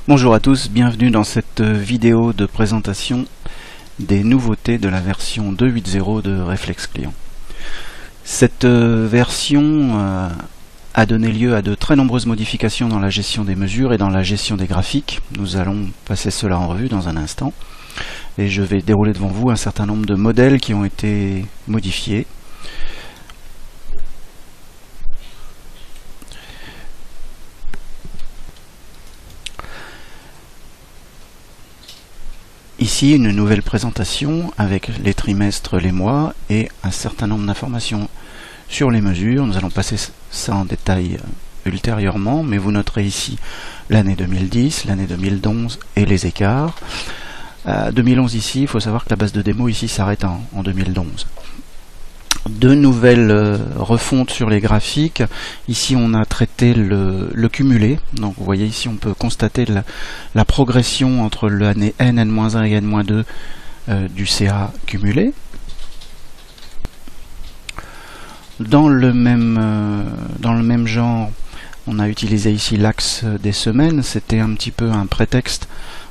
Bonjour à tous, bienvenue dans cette vidéo de présentation des nouveautés de la version 2.8.0 de Reflex Client. Cette version a donné lieu à de très nombreuses modifications dans la gestion des mesures et dans la gestion des graphiques. Nous allons passer cela en revue dans un instant. Et je vais dérouler devant vous un certain nombre de modèles qui ont été modifiés. Ici, une nouvelle présentation avec les trimestres, les mois et un certain nombre d'informations sur les mesures. Nous allons passer ça en détail ultérieurement, mais vous noterez ici l'année 2010, l'année 2011 et les écarts. 2011 ici, il faut savoir que la base de démo ici s'arrête en 2011. Deux nouvelles refontes sur les graphiques. Ici on a traité le cumulé. Donc vous voyez ici on peut constater la progression entre l'année N, N-1 et N-2 du CA cumulé. Dans le même genre, on a utilisé ici l'axe des semaines. C'était un petit peu un prétexte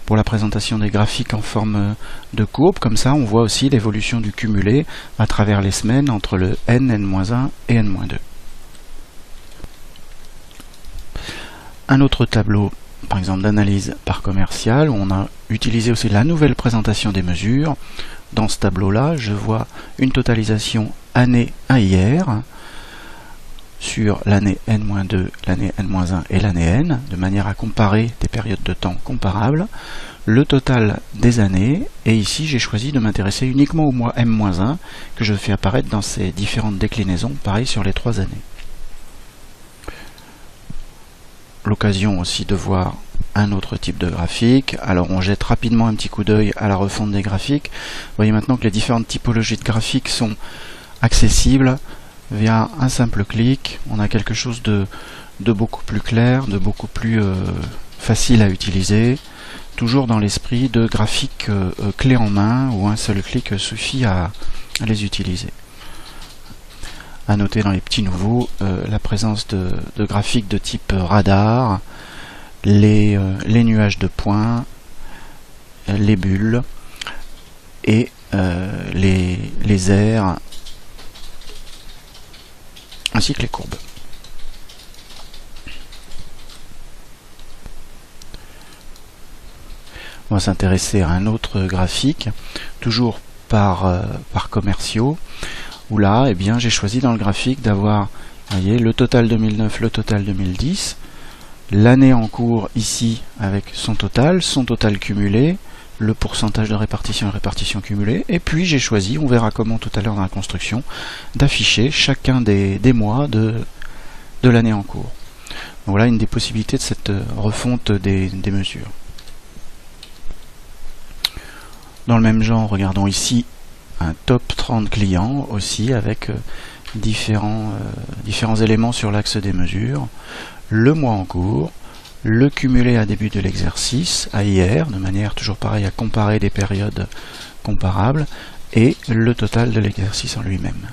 pour la présentation des graphiques en forme de courbe. Comme ça, on voit aussi l'évolution du cumulé à travers les semaines entre le N, N-1 et N-2. Un autre tableau, par exemple d'analyse par commercial, où on a utilisé aussi la nouvelle présentation des mesures. Dans ce tableau-là, je vois une totalisation année à hier sur l'année N-2, l'année N-1 et l'année N, de manière à comparer des périodes de temps comparables, le total des années, et ici j'ai choisi de m'intéresser uniquement au mois M-1, que je fais apparaître dans ces différentes déclinaisons, pareil sur les 3 années. L'occasion aussi de voir un autre type de graphique. Alors on jette rapidement un petit coup d'œil à la refonte des graphiques. Vous voyez maintenant que les différentes typologies de graphiques sont accessibles via un simple clic. On a quelque chose de beaucoup plus clair, de beaucoup plus facile à utiliser, toujours dans l'esprit de graphiques clés en main où un seul clic suffit à les utiliser. À noter dans les petits nouveaux la présence de graphiques de type radar, les nuages de points, les bulles et les airs, ainsi que les courbes. On va s'intéresser à un autre graphique, toujours par commerciaux, où là, eh bien, j'ai choisi dans le graphique d'avoir, voyez, le total 2009, le total 2010, l'année en cours ici avec son total cumulé, le pourcentage de répartition et répartition cumulée, et puis j'ai choisi, on verra comment tout à l'heure dans la construction, d'afficher chacun des mois de l'année en cours. Donc voilà une des possibilités de cette refonte des mesures. Dans le même genre, regardons ici un top 30 clients aussi avec différents éléments sur l'axe des mesures, le mois en cours, le cumulé à début de l'exercice, à hier, de manière toujours pareille à comparer des périodes comparables, et le total de l'exercice en lui-même.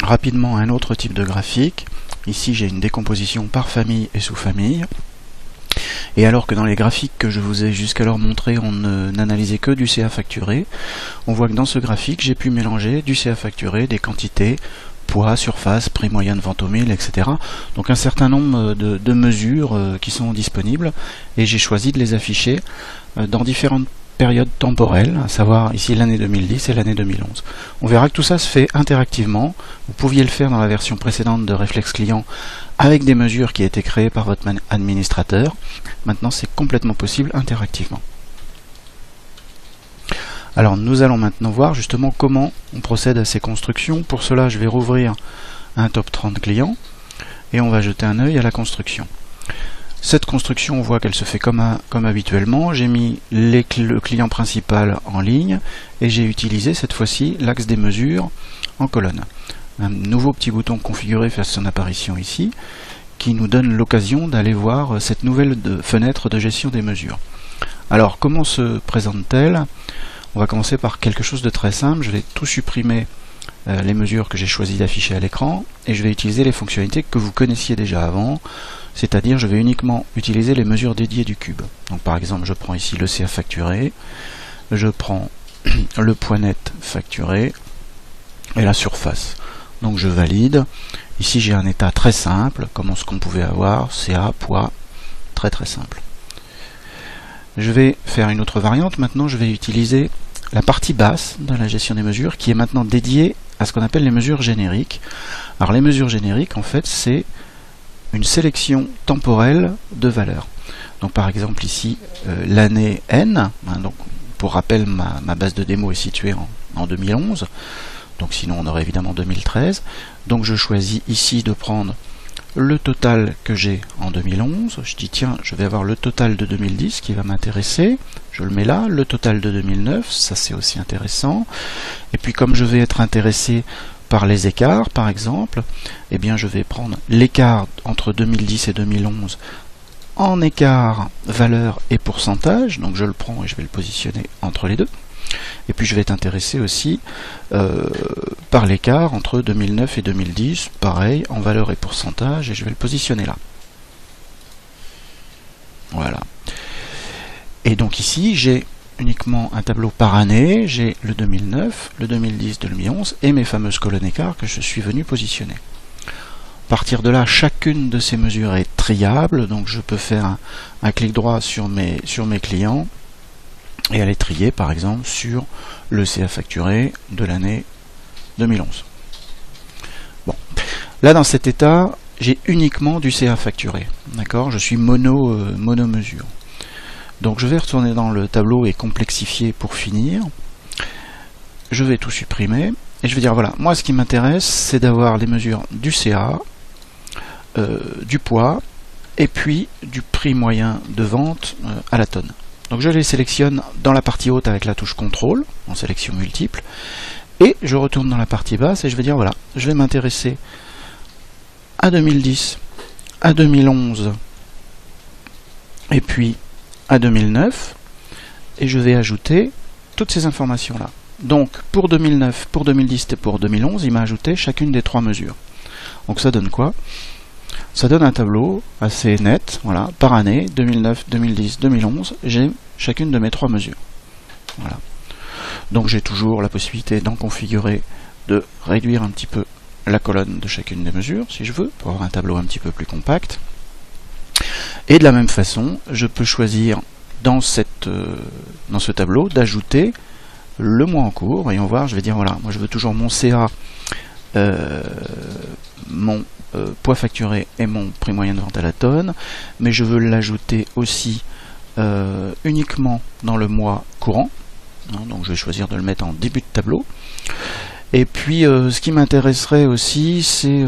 Rapidement, un autre type de graphique. Ici, j'ai une décomposition par famille et sous-famille. Et alors que dans les graphiques que je vous ai jusqu'alors montré, on n'analysait que du CA facturé, on voit que dans ce graphique, j'ai pu mélanger du CA facturé, des quantités, poids, surface, prix moyen de vente au 1000, etc. Donc un certain nombre de mesures qui sont disponibles, et j'ai choisi de les afficher dans différentes périodes temporelles, à savoir ici l'année 2010 et l'année 2011. On verra que tout ça se fait interactivement. Vous pouviez le faire dans la version précédente de Reflex Client avec des mesures qui étaient créées par votre administrateur. Maintenant, c'est complètement possible interactivement. Alors, nous allons maintenant voir justement comment on procède à ces constructions. Pour cela, je vais rouvrir un top 30 clients et on va jeter un œil à la construction. Cette construction, on voit qu'elle se fait comme habituellement. J'ai mis le client principal en ligne et j'ai utilisé cette fois-ci l'axe des mesures en colonne. Un nouveau petit bouton configuré fait son apparition ici, qui nous donne l'occasion d'aller voir cette nouvelle fenêtre de gestion des mesures. Alors, comment se présente-t-elle? On va commencer par quelque chose de très simple. Je vais tout supprimer les mesures que j'ai choisi d'afficher à l'écran, et je vais utiliser les fonctionnalités que vous connaissiez déjà avant, c'est-à-dire je vais uniquement utiliser les mesures dédiées du cube. Donc par exemple, je prends ici le CA facturé, je prends le poids net facturé, et la surface. Donc je valide. Ici j'ai un état très simple, comme ce qu'on pouvait avoir, CA, poids, très simple. Je vais faire une autre variante. Maintenant je vais utiliser la partie basse de la gestion des mesures, qui est maintenant dédiée à ce qu'on appelle les mesures génériques. Alors les mesures génériques, en fait, c'est une sélection temporelle de valeurs. Donc par exemple ici, l'année N, donc pour rappel, ma base de démo est située en 2011, donc sinon on aurait évidemment 2013. Donc je choisis ici de prendre le total que j'ai en 2011. Je dis tiens, je vais avoir le total de 2010 qui va m'intéresser. Je le mets là, le total de 2009, ça c'est aussi intéressant. Et puis comme je vais être intéressé par les écarts par exemple, eh bien je vais prendre l'écart entre 2010 et 2011 en écart, valeur et pourcentage. Donc je le prends et je vais le positionner entre les deux. Et puis je vais être intéressé aussi par l'écart entre 2009 et 2010, pareil, en valeur et pourcentage, et je vais le positionner là. Voilà. Et donc ici, j'ai uniquement un tableau par année, j'ai le 2009, le 2010, 2011, et mes fameuses colonnes écart que je suis venu positionner. À partir de là, chacune de ces mesures est triable, donc je peux faire un clic droit sur mes clients, et aller trier par exemple sur le CA facturé de l'année 2011. Bon, là dans cet état, j'ai uniquement du CA facturé, d'accord, je suis mono mesure. Donc je vais retourner dans le tableau et complexifier pour finir. Je vais tout supprimer et je vais dire voilà, moi ce qui m'intéresse c'est d'avoir les mesures du CA, du poids et puis du prix moyen de vente à la tonne. Donc je les sélectionne dans la partie haute avec la touche CTRL, en sélection multiple, et je retourne dans la partie basse et je vais dire voilà, je vais m'intéresser à 2010, à 2011, et puis à 2009, et je vais ajouter toutes ces informations là. Donc pour 2009, pour 2010 et pour 2011, il m'a ajouté chacune des trois mesures. Donc ça donne quoi? Ça donne un tableau assez net, voilà, par année, 2009, 2010, 2011, j'ai chacune de mes trois mesures. Voilà. Donc j'ai toujours la possibilité d'en configurer, de réduire un petit peu la colonne de chacune des mesures, si je veux, pour avoir un tableau un petit peu plus compact. Et de la même façon, je peux choisir dans ce tableau d'ajouter le mois en cours. Voyons voir, je vais dire voilà, moi je veux toujours mon CA, mon poids facturé et mon prix moyen de vente à la tonne, mais je veux l'ajouter aussi uniquement dans le mois courant, hein, donc je vais choisir de le mettre en début de tableau. Et puis ce qui m'intéresserait aussi, c'est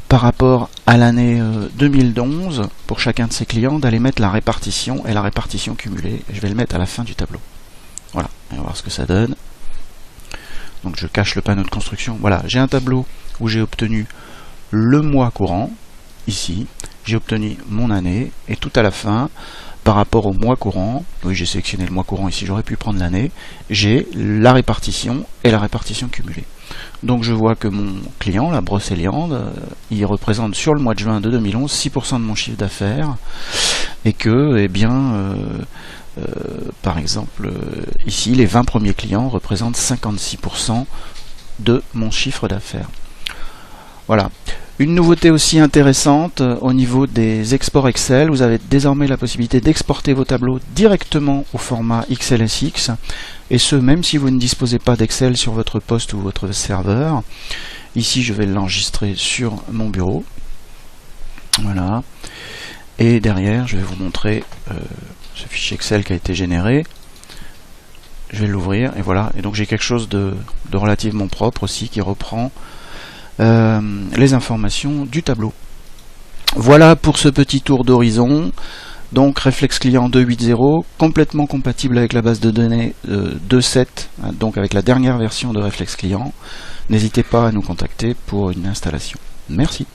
par rapport à l'année 2011, pour chacun de ces clients, d'aller mettre la répartition et la répartition cumulée, et je vais le mettre à la fin du tableau. Voilà, on va voir ce que ça donne. Donc je cache le panneau de construction. Voilà, j'ai un tableau où j'ai obtenu le mois courant, ici, j'ai obtenu mon année, et tout à la fin, par rapport au mois courant, oui j'ai sélectionné le mois courant ici, j'aurais pu prendre l'année, j'ai la répartition et la répartition cumulée. Donc je vois que mon client, la Brocéliande, il représente sur le mois de juin de 2011 6% de mon chiffre d'affaires, et que, eh bien, par exemple, ici, les 20 premiers clients représentent 56% de mon chiffre d'affaires. Voilà. Une nouveauté aussi intéressante au niveau des exports Excel, vous avez désormais la possibilité d'exporter vos tableaux directement au format XLSX, et ce même si vous ne disposez pas d'Excel sur votre poste ou votre serveur. Ici je vais l'enregistrer sur mon bureau, voilà, et derrière je vais vous montrer ce fichier Excel qui a été généré. Je vais l'ouvrir et voilà, et donc j'ai quelque chose de relativement propre aussi qui reprend les informations du tableau. Voilà pour ce petit tour d'horizon. Donc Reflex Client 2.8.0, complètement compatible avec la base de données 2.7, donc avec la dernière version de Reflex Client. N'hésitez pas à nous contacter pour une installation. Merci.